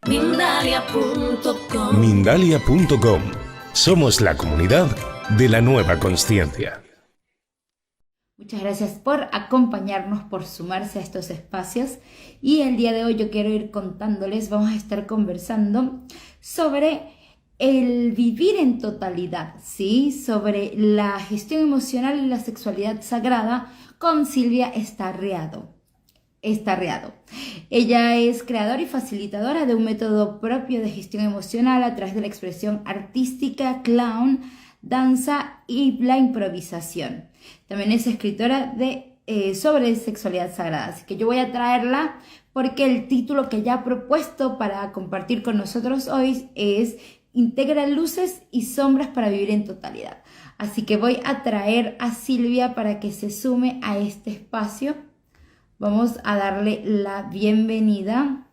Mindalia.com. Mindalia.com. Somos la comunidad de la nueva consciencia. Muchas gracias por acompañarnos, por sumarse a estos espacios. Y el día de hoy yo quiero ir contándoles, vamos a estar conversando sobre el vivir en totalidad, ¿sí? Sobre la gestión emocional y la sexualidad sagrada con Silvia Estarreado. Ella es creadora y facilitadora de un método propio de gestión emocional a través de la expresión artística, clown, danza y la improvisación. También es escritora sobre sexualidad sagrada, así que yo voy a traerla porque el título que ella ha propuesto para compartir con nosotros hoy es Integra luces y sombras para vivir en totalidad. Así que voy a traer a Silvia para que se sume a este espacio. Vamos a darle la bienvenida.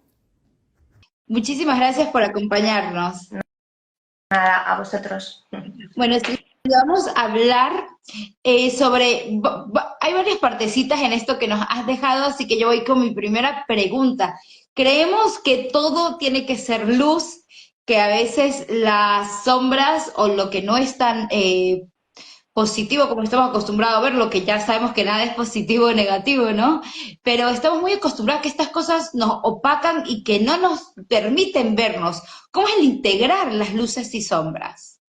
Muchísimas gracias por acompañarnos. Nada, a vosotros. Bueno, sí, vamos a hablar sobre... Hay varias partecitas en esto que nos has dejado, así que yo voy con mi primera pregunta. Creemos que todo tiene que ser luz, que a veces las sombras o lo que no es tan positivo como estamos acostumbrados a ver, lo que ya sabemos que nada es positivo o negativo, ¿no? Pero estamos muy acostumbrados a que estas cosas nos opacan y que no nos permiten vernos. ¿Cómo es el integrar las luces y sombras?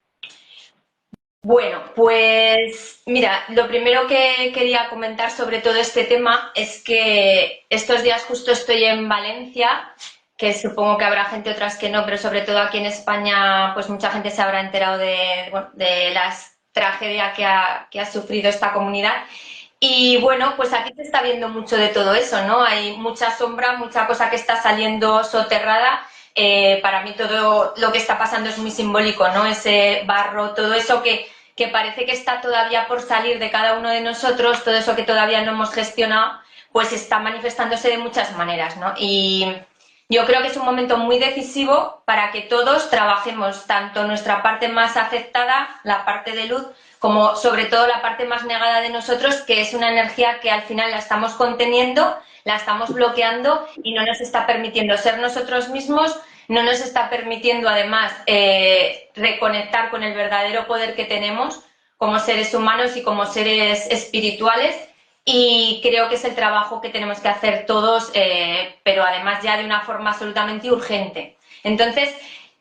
Bueno, pues mira, lo primero que quería comentar sobre todo este tema es que estos días justo estoy en Valencia, que supongo que habrá gente otras que no, pero sobre todo aquí en España, pues mucha gente se habrá enterado de la tragedia que ha sufrido esta comunidad. Y bueno, pues aquí se está viendo mucho de todo eso, ¿no? Hay mucha sombra, mucha cosa que está saliendo soterrada. Para mí todo lo que está pasando es muy simbólico, ¿no? Ese barro, todo eso que parece que está todavía por salir de cada uno de nosotros, todo eso que todavía no hemos gestionado, pues está manifestándose de muchas maneras, ¿no? Y yo creo que es un momento muy decisivo para que todos trabajemos tanto nuestra parte más afectada, la parte de luz, como sobre todo la parte más negada de nosotros, que es una energía que al final la estamos conteniendo, la estamos bloqueando y no nos está permitiendo ser nosotros mismos, no nos está permitiendo además reconectar con el verdadero poder que tenemos como seres humanos y como seres espirituales. Y creo que es el trabajo que tenemos que hacer todos, pero además ya de una forma absolutamente urgente. Entonces,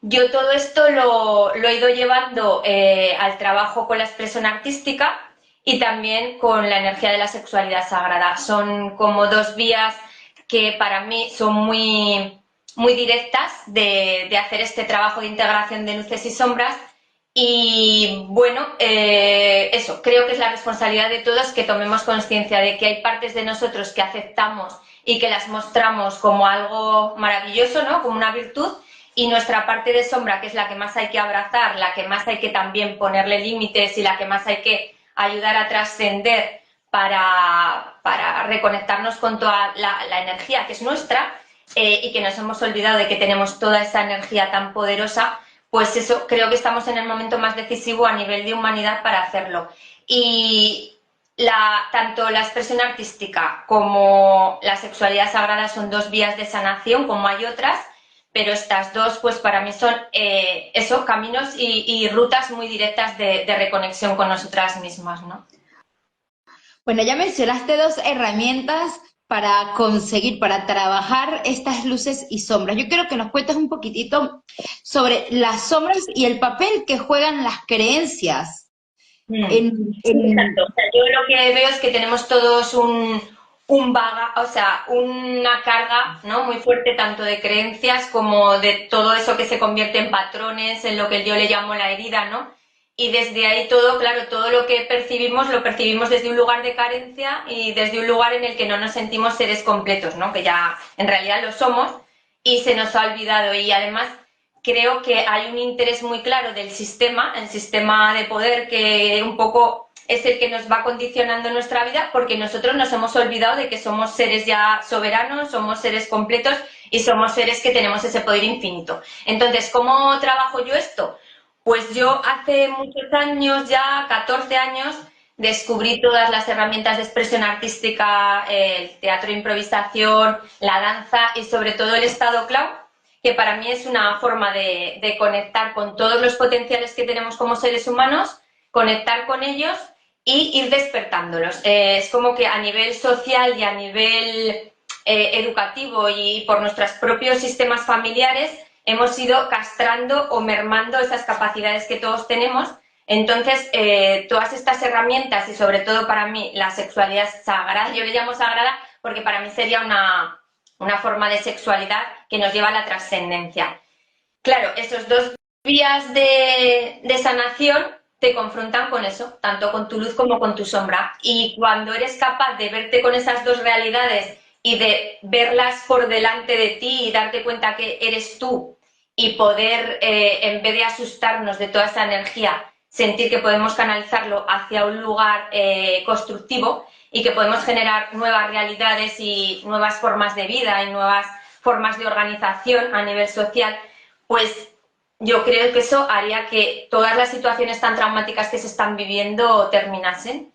yo todo esto lo he ido llevando al trabajo con la expresión artística y también con la energía de la sexualidad sagrada. Son como dos vías que para mí son muy, muy directas de hacer este trabajo de integración de luces y sombras. Y bueno, eso, creo que es la responsabilidad de todos que tomemos conciencia de que hay partes de nosotros que aceptamos y que las mostramos como algo maravilloso, ¿no? Como una virtud, y nuestra parte de sombra, que es la que más hay que abrazar, la que más hay que también ponerle límites y la que más hay que ayudar a trascender para reconectarnos con toda la energía que es nuestra, y que nos hemos olvidado de que tenemos toda esa energía tan poderosa. Pues eso, creo que estamos en el momento más decisivo a nivel de humanidad para hacerlo. Y tanto la expresión artística como la sexualidad sagrada son dos vías de sanación, como hay otras, pero estas dos, pues para mí son caminos y rutas muy directas de reconexión con nosotras mismas, ¿no? Bueno, ya mencionaste dos herramientas para conseguir, para trabajar estas luces y sombras. Yo quiero que nos cuentes un poquitito sobre las sombras y el papel que juegan las creencias. Sí, exacto. O sea, yo lo que veo es que tenemos todos una carga, ¿no? Muy fuerte tanto de creencias como de todo eso que se convierte en patrones, en lo que yo le llamo la herida, ¿no? Y desde ahí todo, claro, todo lo que percibimos lo percibimos desde un lugar de carencia y desde un lugar en el que no nos sentimos seres completos, ¿no? Que ya en realidad lo somos y se nos ha olvidado. Y además creo que hay un interés muy claro del sistema, el sistema de poder, que un poco es el que nos va condicionando nuestra vida, porque nosotros nos hemos olvidado de que somos seres ya soberanos, somos seres completos y somos seres que tenemos ese poder infinito. Entonces, ¿cómo trabajo yo esto? Pues yo hace muchos años, ya 14 años, descubrí todas las herramientas de expresión artística, el teatro de improvisación, la danza y sobre todo el estado clown, que para mí es una forma de conectar con todos los potenciales que tenemos como seres humanos, conectar con ellos y ir despertándolos. Es como que a nivel social y a nivel educativo y por nuestros propios sistemas familiares hemos ido castrando o mermando esas capacidades que todos tenemos. Entonces, todas estas herramientas y sobre todo para mí la sexualidad sagrada, yo le llamo sagrada porque para mí sería una forma de sexualidad que nos lleva a la trascendencia. Claro, esos dos vías de sanación te confrontan con eso, tanto con tu luz como con tu sombra. Y cuando eres capaz de verte con esas dos realidades y de verlas por delante de ti y darte cuenta que eres tú y poder, en vez de asustarnos de toda esa energía, sentir que podemos canalizarlo hacia un lugar constructivo y que podemos generar nuevas realidades y nuevas formas de vida y nuevas formas de organización a nivel social, pues yo creo que eso haría que todas las situaciones tan traumáticas que se están viviendo terminasen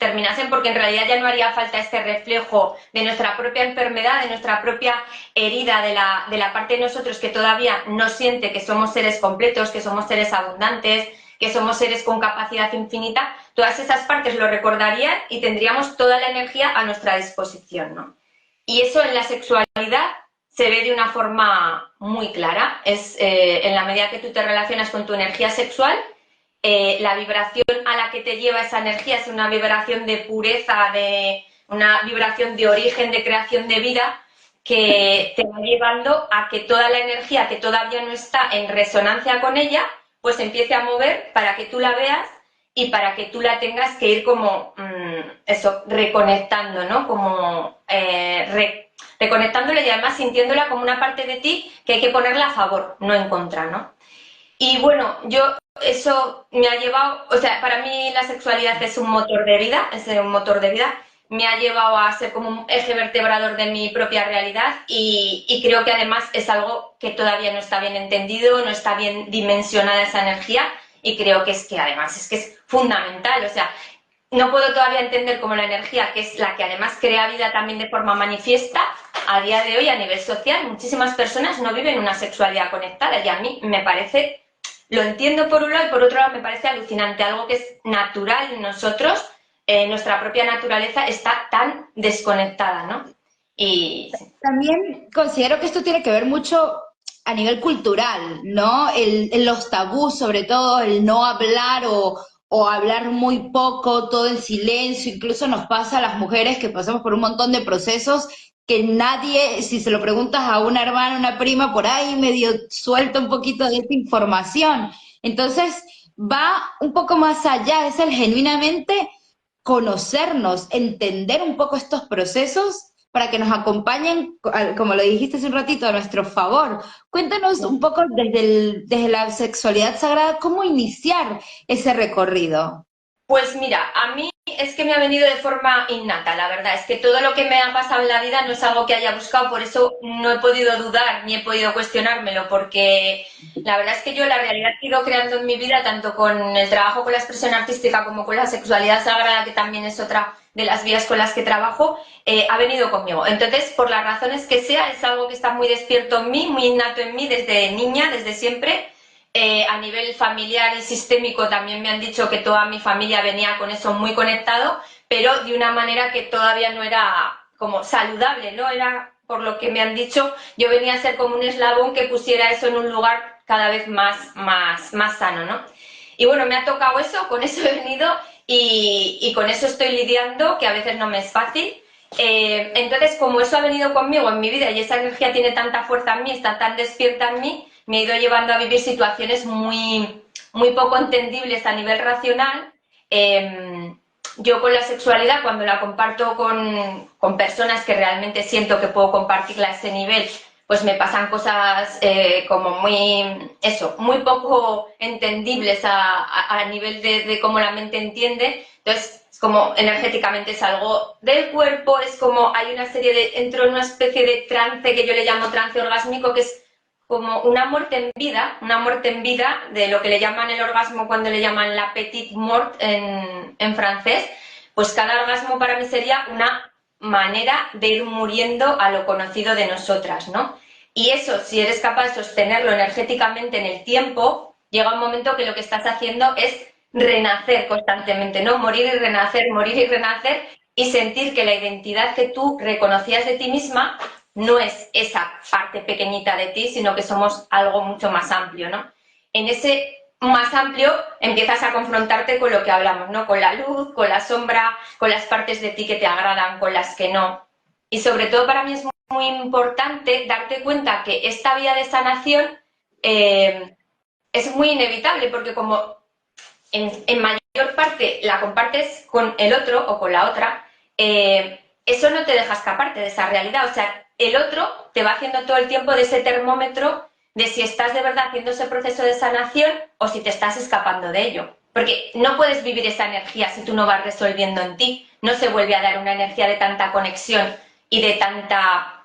porque en realidad ya no haría falta este reflejo de nuestra propia enfermedad, de nuestra propia herida, de la parte de nosotros que todavía no siente que somos seres completos, que somos seres abundantes, que somos seres con capacidad infinita. Todas esas partes lo recordarían y tendríamos toda la energía a nuestra disposición, ¿no? Y eso en la sexualidad se ve de una forma muy clara. Es en la medida que tú te relacionas con tu energía sexual, la vibración a la que te lleva esa energía es una vibración de pureza, de una vibración de origen, de creación de vida, que te va llevando a que toda la energía que todavía no está en resonancia con ella, pues empiece a mover para que tú la veas y para que tú la tengas que ir como, eso, reconectando, ¿no? Como reconectándola y además sintiéndola como una parte de ti que hay que ponerla a favor, no en contra, ¿no? Y bueno, eso me ha llevado, o sea, para mí la sexualidad es un motor de vida, me ha llevado a ser como un eje vertebrador de mi propia realidad y creo que además es algo que todavía no está bien entendido, no está bien dimensionada esa energía y creo que además es que es fundamental, o sea, no puedo todavía entender cómo la energía, que es la que además crea vida también de forma manifiesta, a día de hoy a nivel social, muchísimas personas no viven una sexualidad conectada y a mí me parece, lo entiendo por un lado y por otro lado me parece alucinante, algo que es natural en nosotros, nuestra propia naturaleza está tan desconectada, ¿no? Y También considero que esto tiene que ver mucho a nivel cultural, ¿no? Los tabús, sobre todo, el no hablar o hablar muy poco, todo en silencio, incluso nos pasa a las mujeres que pasamos por un montón de procesos que nadie, si se lo preguntas a una hermana, una prima, por ahí medio suelta un poquito de esta información. Entonces, va un poco más allá, es el genuinamente conocernos, entender un poco estos procesos para que nos acompañen, como lo dijiste hace un ratito, a nuestro favor. Cuéntanos un poco desde la sexualidad sagrada, cómo iniciar ese recorrido. pues mira, a mí es que me ha venido de forma innata, la verdad. Es que todo lo que me ha pasado en la vida no es algo que haya buscado, por eso no he podido dudar ni he podido cuestionármelo, porque la verdad es que yo la realidad que he ido creando en mi vida, tanto con el trabajo con la expresión artística como con la sexualidad sagrada, que también es otra de las vías con las que trabajo, ha venido conmigo. Entonces, por las razones que sea, es algo que está muy despierto en mí, muy innato en mí desde niña, desde siempre. A nivel familiar y sistémico también me han dicho que toda mi familia venía con eso muy conectado, pero de una manera que todavía no era como saludable, ¿no? Era, por lo que me han dicho, yo venía a ser como un eslabón que pusiera eso en un lugar cada vez más sano, ¿no? Y bueno, me ha tocado eso, con eso he venido y con eso estoy lidiando, que a veces no me es fácil. Entonces, como eso ha venido conmigo en mi vida y esa energía tiene tanta fuerza en mí, está tan despierta en mí, me he ido llevando a vivir situaciones muy poco entendibles a nivel racional. Yo con la sexualidad, cuando la comparto con personas que realmente siento que puedo compartirla a ese nivel, pues me pasan cosas como muy poco entendibles a nivel de cómo la mente entiende. Entonces, es como energéticamente es algo del cuerpo, es como hay una serie entro en una especie de trance que yo le llamo trance orgásmico, que es como una muerte en vida de lo que le llaman el orgasmo cuando le llaman la petite mort en francés, pues cada orgasmo para mí sería una manera de ir muriendo a lo conocido de nosotras, ¿no? Y eso, si eres capaz de sostenerlo energéticamente en el tiempo, llega un momento que lo que estás haciendo es renacer constantemente, ¿no? Morir y renacer, y sentir que la identidad que tú reconocías de ti misma no es esa parte pequeñita de ti, sino que somos algo mucho más amplio, ¿no? En ese más amplio empiezas a confrontarte con lo que hablamos, ¿no? Con la luz, con la sombra, con las partes de ti que te agradan, con las que no. Y sobre todo para mí es muy importante darte cuenta que esta vía de sanación es muy inevitable, porque como en mayor parte la compartes con el otro o con la otra, eso no te deja escaparte de esa realidad. O sea, el otro te va haciendo todo el tiempo de ese termómetro de si estás de verdad haciendo ese proceso de sanación o si te estás escapando de ello. Porque no puedes vivir esa energía si tú no vas resolviendo en ti. No se vuelve a dar una energía de tanta conexión y de tanta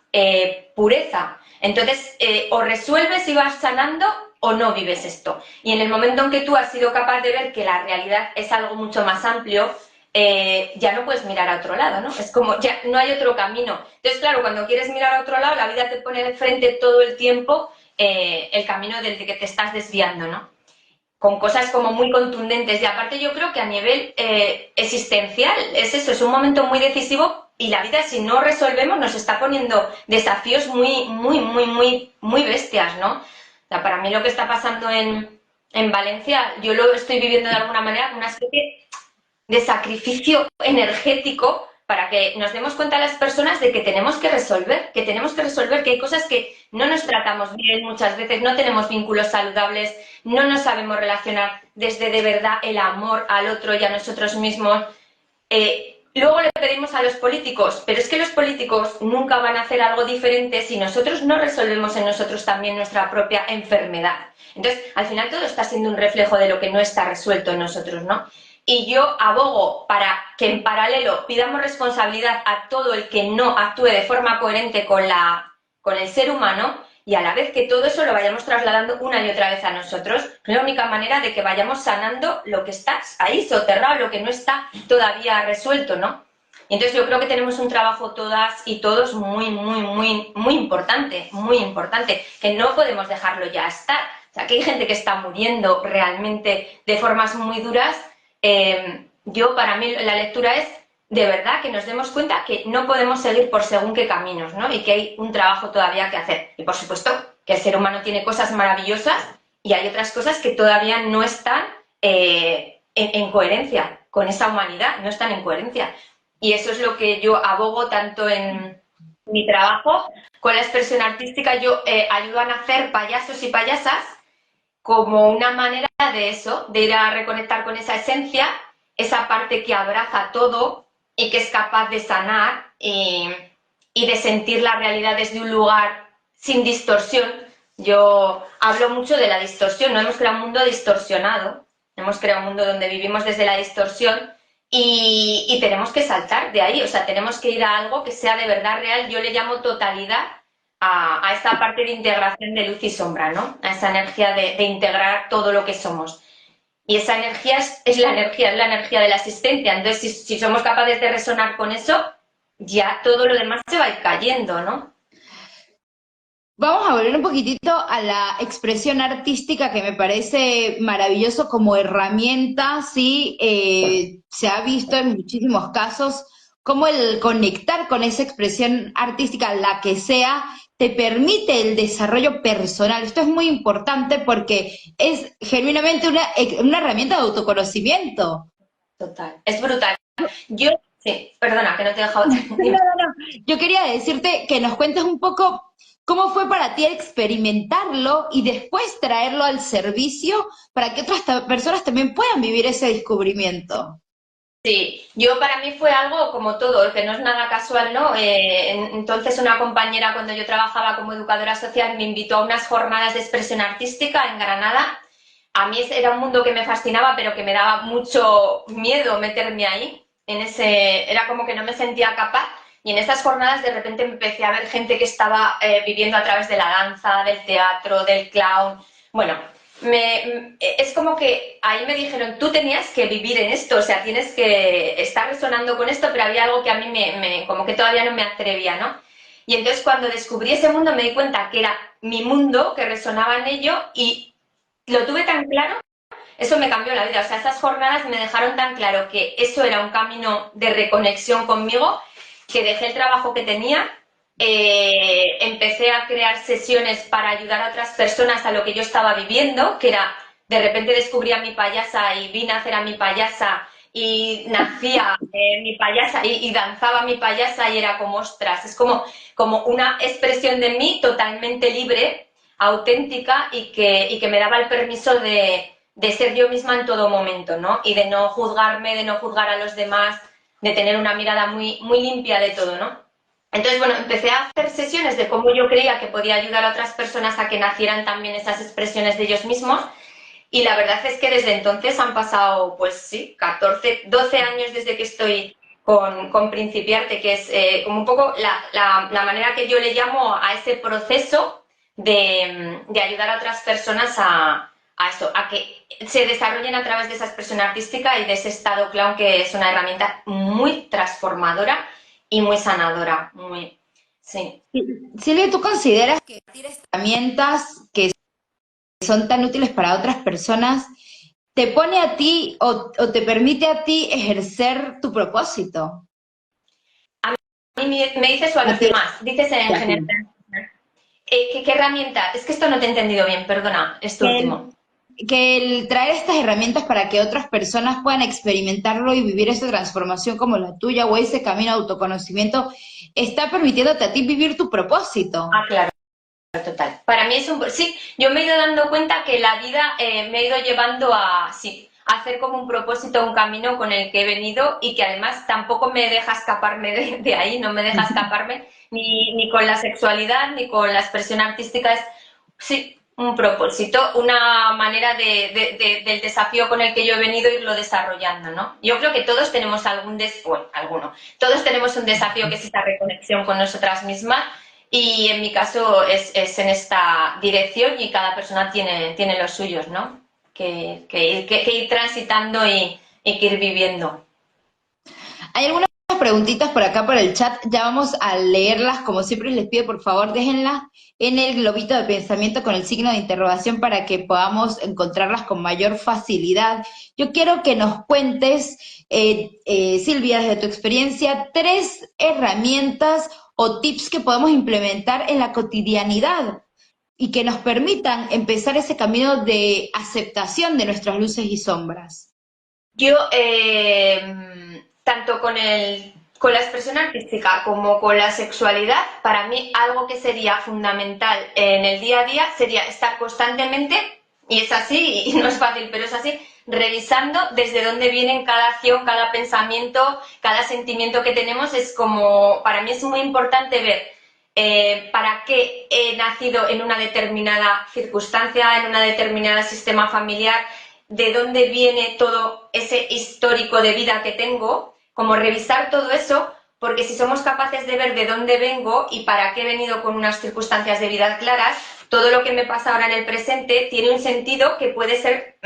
pureza. Entonces, o resuelves y vas sanando o no vives esto. Y en el momento en que tú has sido capaz de ver que la realidad es algo mucho más amplio, ya no puedes mirar a otro lado, ¿no? Es como, ya no hay otro camino. Entonces, claro, cuando quieres mirar a otro lado, la vida te pone de frente todo el tiempo el camino del que te estás desviando, ¿no? Con cosas como muy contundentes. Y aparte yo creo que a nivel existencial es eso, es un momento muy decisivo, y la vida, si no resolvemos, nos está poniendo desafíos muy bestias, ¿no? O sea, para mí lo que está pasando en Valencia, yo lo estoy viviendo de alguna manera, una especie de sacrificio energético, para que nos demos cuenta las personas de que tenemos que resolver, que hay cosas que no nos tratamos bien muchas veces, no tenemos vínculos saludables, no nos sabemos relacionar desde de verdad el amor al otro y a nosotros mismos. Luego le pedimos a los políticos, pero es que los políticos nunca van a hacer algo diferente si nosotros no resolvemos en nosotros también nuestra propia enfermedad. Entonces, al final todo está siendo un reflejo de lo que no está resuelto en nosotros, ¿no? Y yo abogo para que en paralelo pidamos responsabilidad a todo el que no actúe de forma coherente con el ser humano, y a la vez que todo eso lo vayamos trasladando una y otra vez a nosotros. Es la única manera de que vayamos sanando lo que está ahí soterrado, lo que no está todavía resuelto, ¿no? Y entonces yo creo que tenemos un trabajo todas y todos muy importante, que no podemos dejarlo ya estar. O sea, que hay gente que está muriendo realmente de formas muy duras. Para mí la lectura es de verdad que nos demos cuenta que no podemos seguir por según qué caminos, ¿no? Y que hay un trabajo todavía que hacer. Y por supuesto que el ser humano tiene cosas maravillosas y hay otras cosas que todavía no están en coherencia con esa humanidad, no están en coherencia. Y eso es lo que yo abogo tanto en mi trabajo con la expresión artística. Yo ayudo a nacer payasos y payasas como una manera de eso, de ir a reconectar con esa esencia, esa parte que abraza todo y que es capaz de sanar y de sentir la realidad desde un lugar sin distorsión. Yo hablo mucho de la distorsión, no hemos creado un mundo distorsionado, hemos creado un mundo donde vivimos desde la distorsión y tenemos que saltar de ahí, o sea, tenemos que ir a algo que sea de verdad real. Yo le llamo totalidad a esta parte de integración de luz y sombra, ¿no? A esa energía de integrar todo lo que somos. Y esa energía es la energía de la existencia. Entonces, si somos capaces de resonar con eso, ya todo lo demás se va a ir cayendo, ¿no? Vamos a volver un poquitito a la expresión artística, que me parece maravilloso como herramienta, sí, se ha visto en muchísimos casos cómo el conectar con esa expresión artística, la que sea, te permite el desarrollo personal. Esto es muy importante porque es genuinamente una herramienta de autoconocimiento. Total. Es brutal. Sí, perdona, que no te he dejado. No. Yo quería decirte que nos cuentes un poco cómo fue para ti experimentarlo y después traerlo al servicio para que otras personas también puedan vivir ese descubrimiento. Sí, para mí fue algo como todo, que no es nada casual, ¿no? Entonces una compañera, cuando yo trabajaba como educadora social, me invitó a unas jornadas de expresión artística en Granada. A mí era un mundo que me fascinaba, pero que me daba mucho miedo meterme ahí. Era como que no me sentía capaz. Y en esas jornadas de repente empecé a ver gente que estaba viviendo a través de la danza, del teatro, del clown. Bueno, es como que ahí me dijeron, tú tenías que vivir en esto, o sea, tienes que estar resonando con esto, pero había algo que a mí como que todavía no me atrevía, ¿no? Y entonces cuando descubrí ese mundo me di cuenta que era mi mundo, que resonaba en ello y lo tuve tan claro, eso me cambió la vida. O sea, esas jornadas me dejaron tan claro que eso era un camino de reconexión conmigo, que dejé el trabajo que tenía, empecé a crear sesiones para ayudar a otras personas a lo que yo estaba viviendo, que era, de repente descubrí a mi payasa y vi nacer a mi payasa y nacía mi payasa y danzaba mi payasa y era como, ostras, es como una expresión de mí totalmente libre, auténtica y que me daba el permiso de ser yo misma en todo momento, ¿no? Y de no juzgarme, de no juzgar a los demás, de tener una mirada muy, muy limpia de todo, ¿no? Entonces, bueno, empecé a hacer sesiones de cómo yo creía que podía ayudar a otras personas a que nacieran también esas expresiones de ellos mismos. Y la verdad es que desde entonces han pasado, pues sí, 14, 12 años desde que estoy con Principiarte, que es como un poco la manera que yo le llamo a ese proceso de ayudar a otras personas a eso, a que se desarrollen a través de esa expresión artística y de ese estado clown, que es una herramienta muy transformadora y muy sanadora. Muy, sí. Silvia, ¿tú consideras que tienes herramientas que son tan útiles para otras personas te pone a ti o te permite a ti ejercer tu propósito? A mí me dices o a los demás, dices en general. ¿Qué herramienta? Es que esto no te he entendido bien, perdona, esto último. Que el traer estas herramientas para que otras personas puedan experimentarlo y vivir esa transformación como la tuya o ese camino de autoconocimiento está permitiéndote a ti vivir tu propósito. Ah, claro, total. Para mí es un... Sí, yo me he ido dando cuenta que la vida me ha ido llevando a, sí, a hacer como un propósito, un camino con el que he venido y que además tampoco me deja escaparme de ahí, no me deja escaparme ni con la sexualidad ni con la expresión artística. Es, sí, un propósito, una manera del desafío con el que yo he venido irlo desarrollando, ¿no? Yo creo que todos tenemos todos tenemos un desafío que es esta reconexión con nosotras mismas y en mi caso es en esta dirección y cada persona tiene los suyos, ¿no? Que ir transitando y que ir viviendo. Hay algunas preguntitas por acá por el chat, ya vamos a leerlas, como siempre les pido por favor déjenlas en el globito de pensamiento con el signo de interrogación para que podamos encontrarlas con mayor facilidad. Yo quiero que nos cuentes, Silvia, desde tu experiencia, 3 herramientas o tips que podemos implementar en la cotidianidad y que nos permitan empezar ese camino de aceptación de nuestras luces y sombras. Yo, tanto con la expresión artística como con la sexualidad, para mí algo que sería fundamental en el día a día sería estar constantemente, y es así, y no es fácil, pero es así, revisando desde dónde vienen cada acción, cada pensamiento, cada sentimiento que tenemos. Es como, para mí es muy importante ver para qué he nacido en una determinada circunstancia, en un determinado sistema familiar, de dónde viene todo ese histórico de vida que tengo, como revisar todo eso, porque si somos capaces de ver de dónde vengo y para qué he venido con unas circunstancias de vida claras, todo lo que me pasa ahora en el presente tiene un sentido que puede ser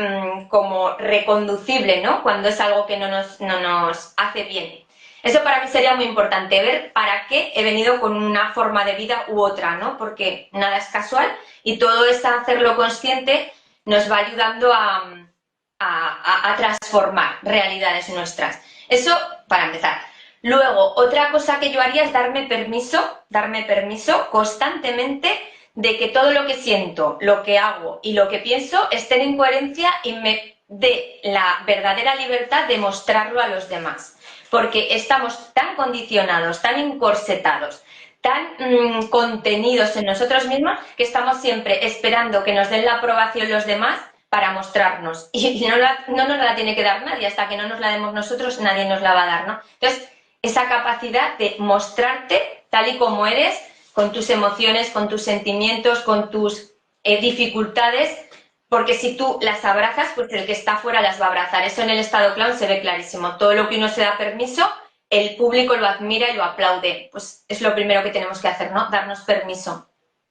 como reconducible, ¿no? Cuando es algo que no nos hace bien. Eso para mí sería muy importante, ver para qué he venido con una forma de vida u otra, ¿no? Porque nada es casual y todo es hacerlo consciente nos va ayudando a transformar realidades nuestras. Eso para empezar. Luego, otra cosa que yo haría es darme permiso constantemente de que todo lo que siento, lo que hago y lo que pienso estén en coherencia y me dé la verdadera libertad de mostrarlo a los demás. Porque estamos tan condicionados, tan encorsetados, tan contenidos en nosotros mismos que estamos siempre esperando que nos den la aprobación los demás para mostrarnos. Y no nos la tiene que dar nadie, hasta que no nos la demos nosotros, nadie nos la va a dar, ¿no? Entonces, esa capacidad de mostrarte tal y como eres, con tus emociones, con tus sentimientos, con tus dificultades, porque si tú las abrazas, pues el que está fuera las va a abrazar. Eso en el estado clown se ve clarísimo. Todo lo que uno se da permiso, el público lo admira y lo aplaude. Pues es lo primero que tenemos que hacer, ¿no? Darnos permiso.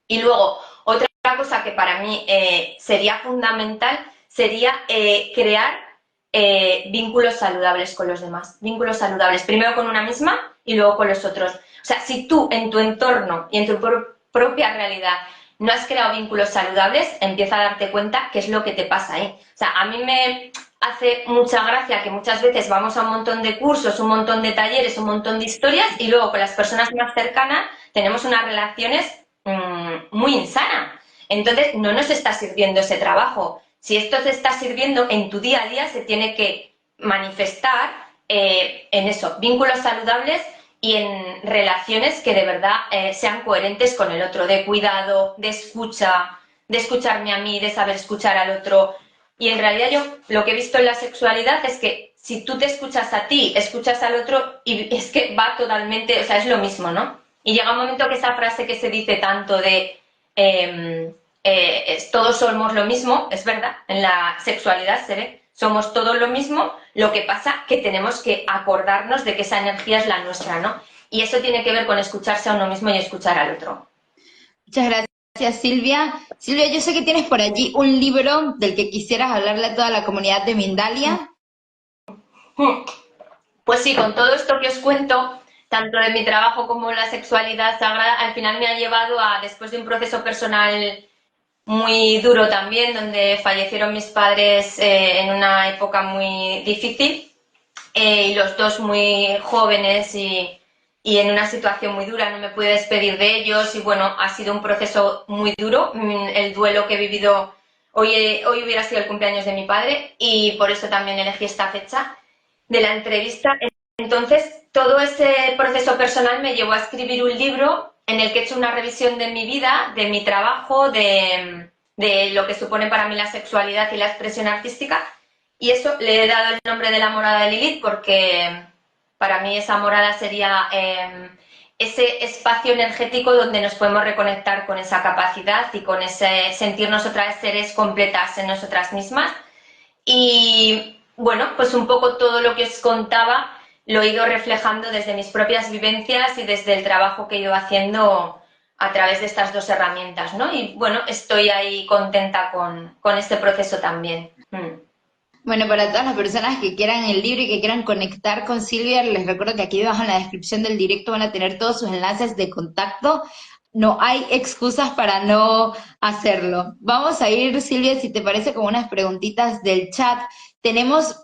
Y luego, otra cosa que para mí sería fundamental sería crear vínculos saludables con los demás. Vínculos saludables, primero con una misma y luego con los otros. O sea, si tú en tu entorno y en tu propia realidad no has creado vínculos saludables, empieza a darte cuenta qué es lo que te pasa ahí. O sea, a mí me hace mucha gracia que muchas veces vamos a un montón de cursos, un montón de talleres, un montón de historias y luego con las personas más cercanas tenemos unas relaciones muy insanas. Entonces, no nos está sirviendo ese trabajo. Si esto te está sirviendo en tu día a día, se tiene que manifestar en eso, vínculos saludables y en relaciones que de verdad sean coherentes con el otro, de cuidado, de escucha, de escucharme a mí, de saber escuchar al otro. Y en realidad yo lo que he visto en la sexualidad es que si tú te escuchas a ti, escuchas al otro, y es que va totalmente, o sea, es lo mismo, ¿no? Y llega un momento que esa frase que se dice tanto de todos somos lo mismo, es verdad, en la sexualidad se ve, somos todos lo mismo, lo que pasa que tenemos que acordarnos de que esa energía es la nuestra, ¿no? Y eso tiene que ver con escucharse a uno mismo y escuchar al otro. Muchas gracias, Silvia. Silvia, yo sé que tienes por allí un libro del que quisieras hablarle a toda la comunidad de Mindalia. Pues sí, con todo esto que os cuento, tanto de mi trabajo como la sexualidad sagrada, al final me ha llevado a, después de un proceso personal muy duro también, donde fallecieron mis padres en una época muy difícil, y los dos muy jóvenes y en una situación muy dura, no me pude despedir de ellos y bueno, ha sido un proceso muy duro, el duelo que he vivido, hoy hubiera sido el cumpleaños de mi padre y por eso también elegí esta fecha de la entrevista. Entonces, todo ese proceso personal me llevó a escribir un libro en el que he hecho una revisión de mi vida, de mi trabajo, de lo que supone para mí la sexualidad y la expresión artística. Y eso le he dado el nombre de la morada de Lilith porque para mí esa morada sería ese espacio energético donde nos podemos reconectar con esa capacidad y con ese sentirnos otra vez seres completas en nosotras mismas. Y bueno, pues un poco todo lo que os contaba lo he ido reflejando desde mis propias vivencias y desde el trabajo que he ido haciendo a través de estas dos herramientas, ¿no? Y bueno, estoy ahí contenta con este proceso también. Bueno, para todas las personas que quieran el libro y que quieran conectar con Silvia, les recuerdo que aquí debajo en la descripción del directo van a tener todos sus enlaces de contacto. No hay excusas para no hacerlo. Vamos a ir, Silvia, si te parece, con unas preguntitas del chat. Tenemos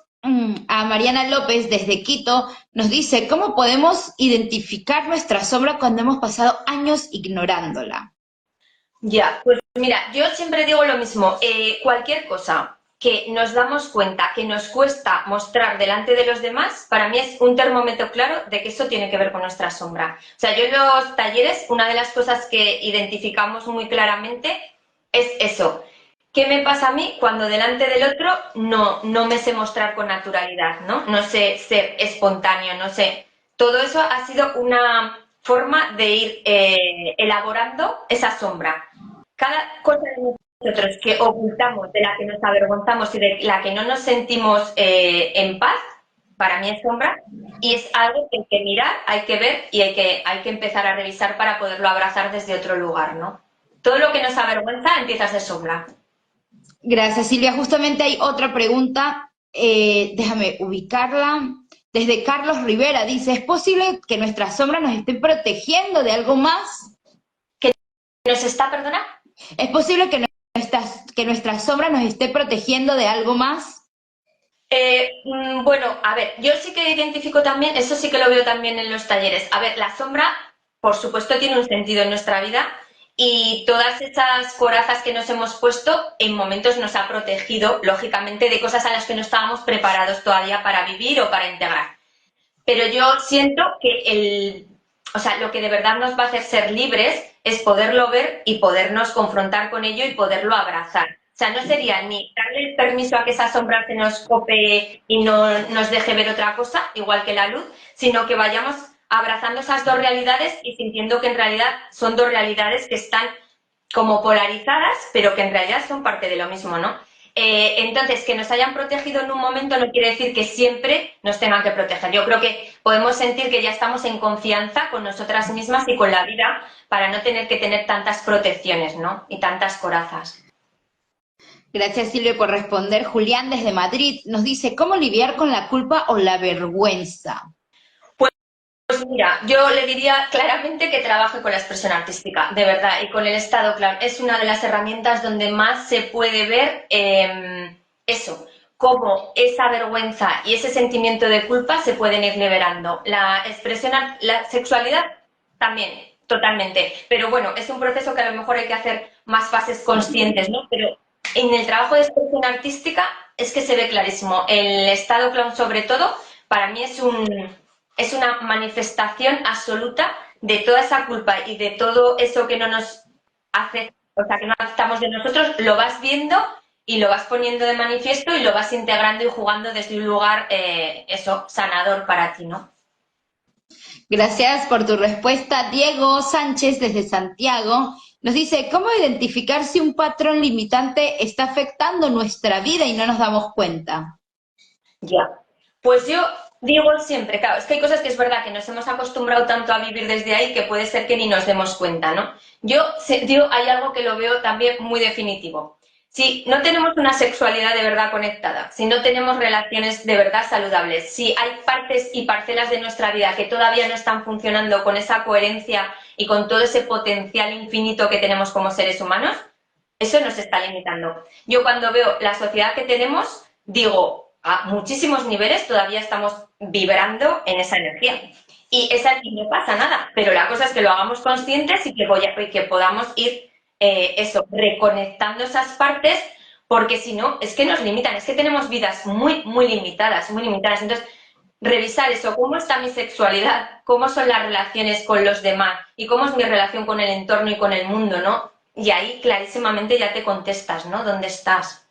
a Mariana López desde Quito, nos dice, ¿cómo podemos identificar nuestra sombra cuando hemos pasado años ignorándola? Ya, pues mira, yo siempre digo lo mismo, cualquier cosa que nos damos cuenta que nos cuesta mostrar delante de los demás, para mí es un termómetro claro de que eso tiene que ver con nuestra sombra. O sea, yo en los talleres, una de las cosas que identificamos muy claramente es eso. ¿Qué me pasa a mí cuando delante del otro no me sé mostrar con naturalidad, ¿no? No sé ser espontáneo, no sé. Todo eso ha sido una forma de ir elaborando esa sombra. Cada cosa de nosotros que ocultamos, de la que nos avergonzamos y de la que no nos sentimos en paz, para mí es sombra y es algo que hay que mirar, hay que ver y hay que empezar a revisar para poderlo abrazar desde otro lugar, ¿no? Todo lo que nos avergüenza empieza a ser sombra. Gracias, Silvia. Justamente hay otra pregunta, déjame ubicarla. Desde Carlos Rivera dice, ¿es posible que nuestra sombra nos esté protegiendo de algo más? ¿Que nos está, perdona? ¿Es posible que nuestra sombra nos esté protegiendo de algo más? Bueno, a ver, yo sí que identifico también, eso sí que lo veo también en los talleres. A ver, la sombra, por supuesto, tiene un sentido en nuestra vida y todas esas corazas que nos hemos puesto en momentos nos ha protegido, lógicamente, de cosas a las que no estábamos preparados todavía para vivir o para integrar. Pero yo siento que o sea, lo que de verdad nos va a hacer ser libres es poderlo ver y podernos confrontar con ello y poderlo abrazar. O sea, no sería ni darle el permiso a que esa sombra se nos cope y no nos deje ver otra cosa, igual que la luz, sino que vayamos abrazando esas dos realidades y sintiendo que en realidad son dos realidades que están como polarizadas, pero que en realidad son parte de lo mismo, ¿no? Entonces, que nos hayan protegido en un momento no quiere decir que siempre nos tengan que proteger. Yo creo que podemos sentir que ya estamos en confianza con nosotras mismas y con la vida para no tener que tener tantas protecciones, ¿no? Y tantas corazas. Gracias, Silvia, por responder. Julián, desde Madrid, nos dice, ¿cómo lidiar con la culpa o la vergüenza? Pues Pues mira, yo le diría claramente que trabaje con la expresión artística, de verdad, y con el estado claro. Es una de las herramientas donde más se puede ver eso, cómo esa vergüenza y ese sentimiento de culpa se pueden ir liberando. La expresión, la sexualidad también, totalmente. Pero bueno, es un proceso que a lo mejor hay que hacer más fases conscientes, ¿no? Pero en el trabajo de expresión artística es que se ve clarísimo. El estado clown, sobre todo, para mí es una manifestación absoluta de toda esa culpa y de todo eso que no nos hace, o sea, que no aceptamos de nosotros, lo vas viendo y lo vas poniendo de manifiesto y lo vas integrando y jugando desde un lugar, eso, sanador para ti, ¿no? Gracias por tu respuesta. Diego Sánchez desde Santiago nos dice, ¿cómo identificar si un patrón limitante está afectando nuestra vida y no nos damos cuenta? Ya. Pues yo digo siempre, claro, es que hay cosas que es verdad que nos hemos acostumbrado tanto a vivir desde ahí que puede ser que ni nos demos cuenta, ¿no? Yo hay algo que lo veo también muy definitivo. Si no tenemos una sexualidad de verdad conectada, si no tenemos relaciones de verdad saludables, si hay partes y parcelas de nuestra vida que todavía no están funcionando con esa coherencia y con todo ese potencial infinito que tenemos como seres humanos, eso nos está limitando. Yo cuando veo la sociedad que tenemos, digo, a muchísimos niveles todavía estamos vibrando en esa energía. Y no pasa nada, pero la cosa es que lo hagamos conscientes y que podamos ir eso, reconectando esas partes, porque si no, es que nos limitan, es que tenemos vidas muy, muy limitadas, muy limitadas. Entonces, revisar eso, cómo está mi sexualidad, cómo son las relaciones con los demás y cómo es mi relación con el entorno y con el mundo, ¿no? Y ahí clarísimamente ya te contestas, ¿no? ¿Dónde estás?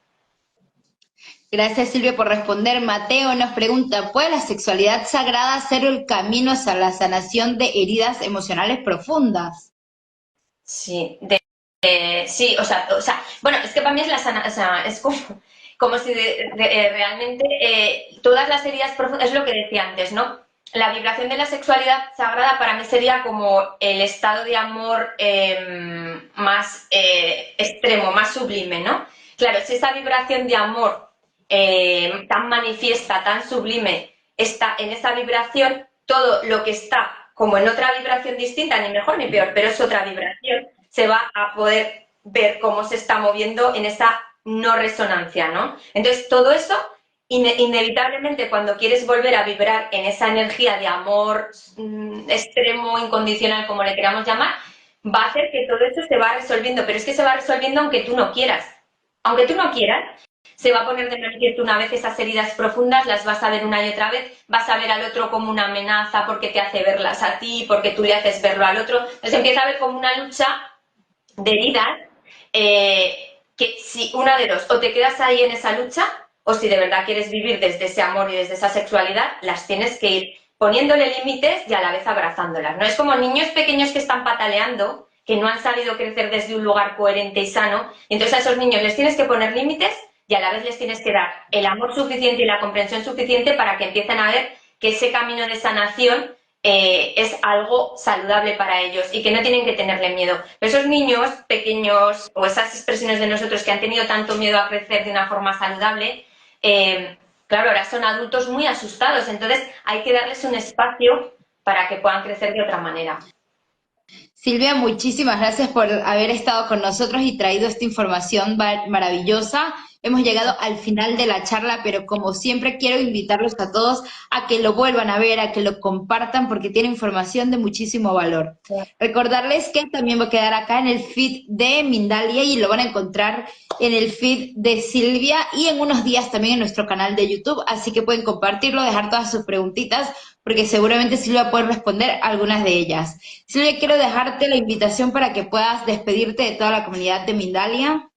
Gracias Silvia por responder. Mateo nos pregunta, ¿puede la sexualidad sagrada ser el camino hacia la sanación de heridas emocionales profundas? Sí, sí, bueno, es que para mí es o sea, es como si realmente todas las heridas profundas, es lo que decía antes, ¿no? La vibración de la sexualidad sagrada para mí sería como el estado de amor más extremo, más sublime, ¿no? Claro, si esa vibración de amor tan manifiesta, tan sublime, está en esa vibración, todo lo que está como en otra vibración distinta, ni mejor ni peor, pero es otra vibración, se va a poder ver cómo se está moviendo en esa no resonancia, ¿no? Entonces, todo eso, inevitablemente, cuando quieres volver a vibrar en esa energía de amor extremo, incondicional, como le queramos llamar, va a hacer que todo eso se va resolviendo, pero es que se va resolviendo aunque tú no quieras. Aunque tú no quieras, se va a poner de manifiesto una vez esas heridas profundas, las vas a ver una y otra vez, vas a ver al otro como una amenaza porque te hace verlas a ti, porque tú le haces verlo al otro. Entonces empieza a ver como una lucha de heridas que si una de dos, o te quedas ahí en esa lucha, o si de verdad quieres vivir desde ese amor y desde esa sexualidad, las tienes que ir poniéndole límites y a la vez abrazándolas, ¿no? Es como niños pequeños que están pataleando, que no han sabido crecer desde un lugar coherente y sano, y entonces a esos niños les tienes que poner límites y a la vez les tienes que dar el amor suficiente y la comprensión suficiente para que empiecen a ver que ese camino de sanación es algo saludable para ellos y que no tienen que tenerle miedo. Esos niños pequeños o esas expresiones de nosotros que han tenido tanto miedo a crecer de una forma saludable, claro, ahora son adultos muy asustados, entonces hay que darles un espacio para que puedan crecer de otra manera. Silvia, muchísimas gracias por haber estado con nosotros y traído esta información maravillosa. Hemos llegado al final de la charla, pero como siempre quiero invitarlos a todos a que lo vuelvan a ver, a que lo compartan, porque tiene información de muchísimo valor. Recordarles que también va a quedar acá en el feed de Mindalia y lo van a encontrar en el feed de Silvia y en unos días también en nuestro canal de YouTube, así que pueden compartirlo, dejar todas sus preguntitas, porque seguramente Silvia puede responder algunas de ellas. Silvia, quiero dejarte la invitación para que puedas despedirte de toda la comunidad de Mindalia.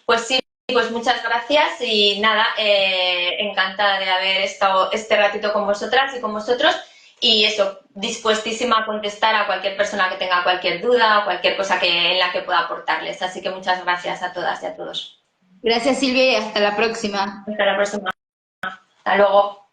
Pues sí, pues muchas gracias y nada, encantada de haber estado este ratito con vosotras y con vosotros y eso, dispuestísima a contestar a cualquier persona que tenga cualquier duda o cualquier cosa en la que pueda aportarles. Así que muchas gracias a todas y a todos. Gracias Silvia y hasta la próxima. Hasta la próxima. Hasta luego.